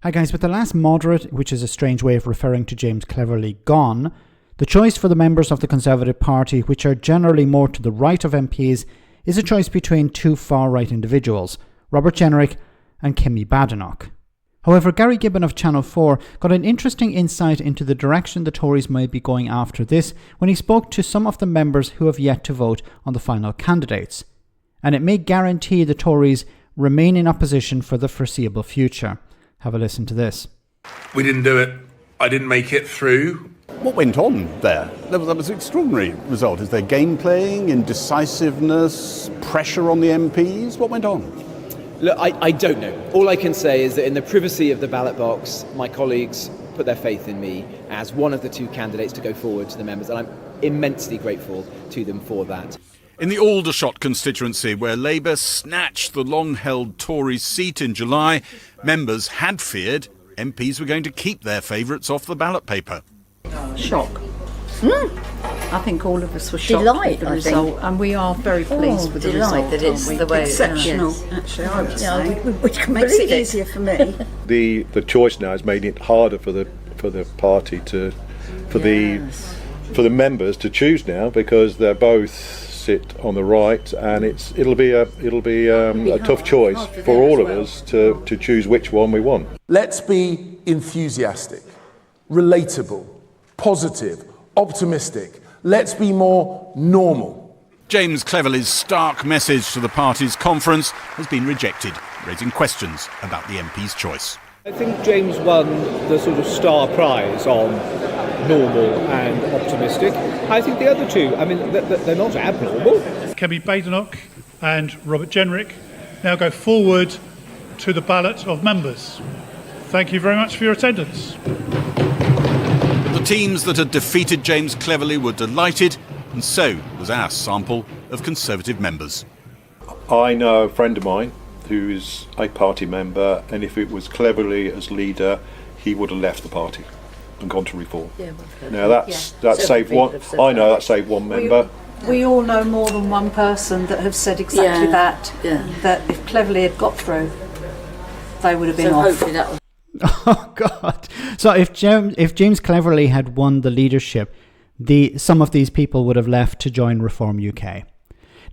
Hi guys, with the last moderate, which is a strange way of referring to James Cleverly, gone, the choice for the members of the Conservative Party, which are generally more to the right of MPs, is a choice between two far-right individuals, Robert Jenrick and Kemi Badenoch. However, Gary Gibbon of Channel 4 got an interesting insight into the direction the Tories may be going after this when he spoke to some of the members who have yet to vote on the final candidates. And it may guarantee the Tories remain in opposition for the foreseeable future. Have a listen to this. We didn't do it. I didn't make it through. What went on there? That was an extraordinary result. Is there game playing, indecisiveness, pressure on the MPs? What went on? Look, I don't know. All I can say is that in the privacy of the ballot box, my colleagues put their faith in me as one of the two candidates to go forward to the members, and I'm immensely grateful to them for that. In the Aldershot constituency, where Labour snatched the long-held Tory seat in July, members had feared MPs were going to keep their favourites off the ballot paper. Shock. I think all of us were shocked with the result, and we are very pleased with the result. That it's the way exceptional. Yes. Actually, I would say, which can makes believe it it. easier for me. The choice now has made it harder for the party for the members to choose now, because they're both sit on the right, and it'll be a tough choice for all of us to choose which one we want. Let's be enthusiastic, relatable, positive, optimistic. Let's be more normal. James Cleverly's stark message to the party's conference has been rejected, raising questions about the MP's choice. I think James won the sort of star prize on normal and optimistic. I think the other two, I mean, they're not abnormal. Kemi Badenoch and Robert Jenrick now go forward to the ballot of members. Thank you very much for your attendance. The teams that had defeated James Cleverly were delighted, and so was our sample of Conservative members. I know a friend of mine who is a party member, and if it was Cleverly as leader, he would have left the party and gone to Reform. Now that saved one. I know that saved one member. We all know more than one person that have said exactly that. Yeah. That if Cleverly had got through, they would have been off. Hopefully that was... Oh God! So if James Cleverly had won the leadership, some of these people would have left to join Reform UK.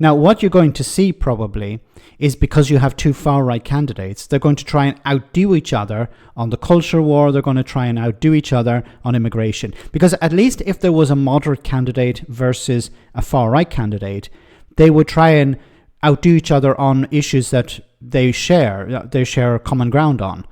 Now, what you're going to see probably is, because you have two far-right candidates, they're going to try and outdo each other on the culture war. They're going to try and outdo each other on immigration. Because at least if there was a moderate candidate versus a far-right candidate, they would try and outdo each other on issues that they share common ground on.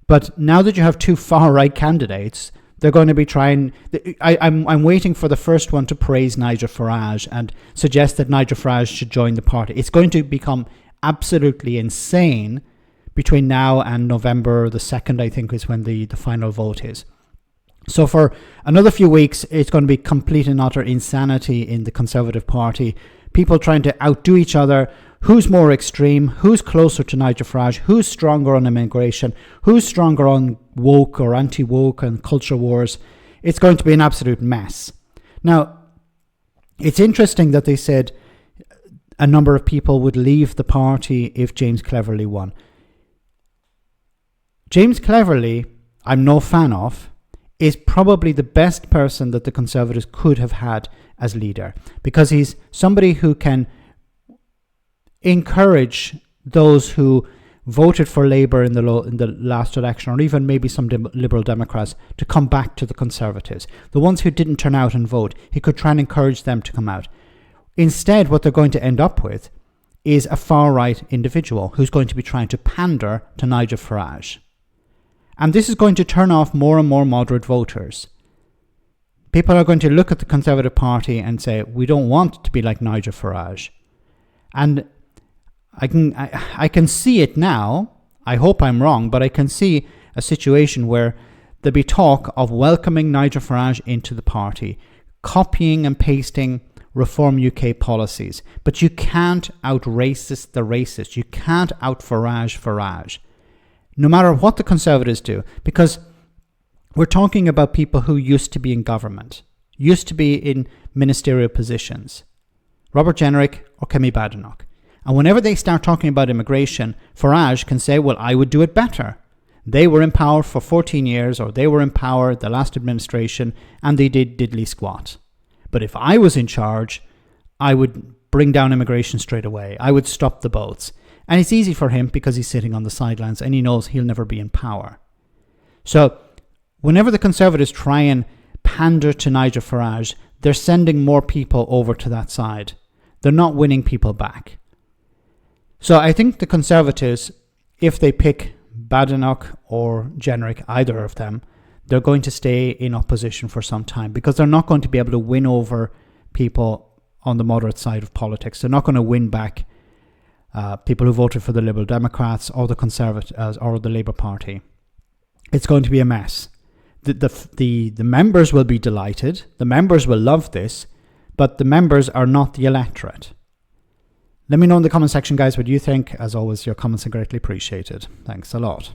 But now that you have two far-right candidates, they're going to be trying... I'm waiting for the first one to praise Nigel Farage and suggest that Nigel Farage should join the party. It's going to become absolutely insane between now and November the 2nd, I think, is when the final vote is. So for another few weeks, it's going to be complete and utter insanity in the Conservative Party. People trying to outdo each other. Who's more extreme? Who's closer to Nigel Farage? Who's stronger on immigration? Who's stronger on woke or anti-woke and culture wars? It's going to be an absolute mess. Now, it's interesting that they said a number of people would leave the party if James Cleverly won. James Cleverly, I'm no fan of, is probably the best person that the Conservatives could have had as leader, because he's somebody who can encourage those who voted for Labour in the last election, or even maybe some Liberal Democrats, to come back to the Conservatives. The ones who didn't turn out and vote, he could try and encourage them to come out. Instead, what they're going to end up with is a far-right individual who's going to be trying to pander to Nigel Farage. And this is going to turn off more and more moderate voters. People are going to look at the Conservative Party and say, we don't want to be like Nigel Farage. And I can see it now. I hope I'm wrong, but I can see a situation where there'll be talk of welcoming Nigel Farage into the party, copying and pasting Reform UK policies. But you can't out-racist the racist. You can't out-Farage. No matter what the Conservatives do, because we're talking about people who used to be in government, used to be in ministerial positions. Robert Jenrick or Kemi Badenoch. And whenever they start talking about immigration, Farage can say, well, I would do it better. They were in power for 14 years, or they were in power the last administration, and they did diddly squat. But if I was in charge, I would bring down immigration straight away. I would stop the boats. And it's easy for him because he's sitting on the sidelines and he knows he'll never be in power. So whenever the Conservatives try and pander to Nigel Farage, they're sending more people over to that side. They're not winning people back. So I think the Conservatives, if they pick Badenoch or Jenrick, either of them, they're going to stay in opposition for some time because they're not going to be able to win over people on the moderate side of politics. They're not going to win back people who voted for the Liberal Democrats or the Conservatives or the Labour Party. It's going to be a mess. The members will be delighted. The members will love this, but the members are not the electorate. Let me know in the comment section, guys, what you think. As always, your comments are greatly appreciated. Thanks a lot.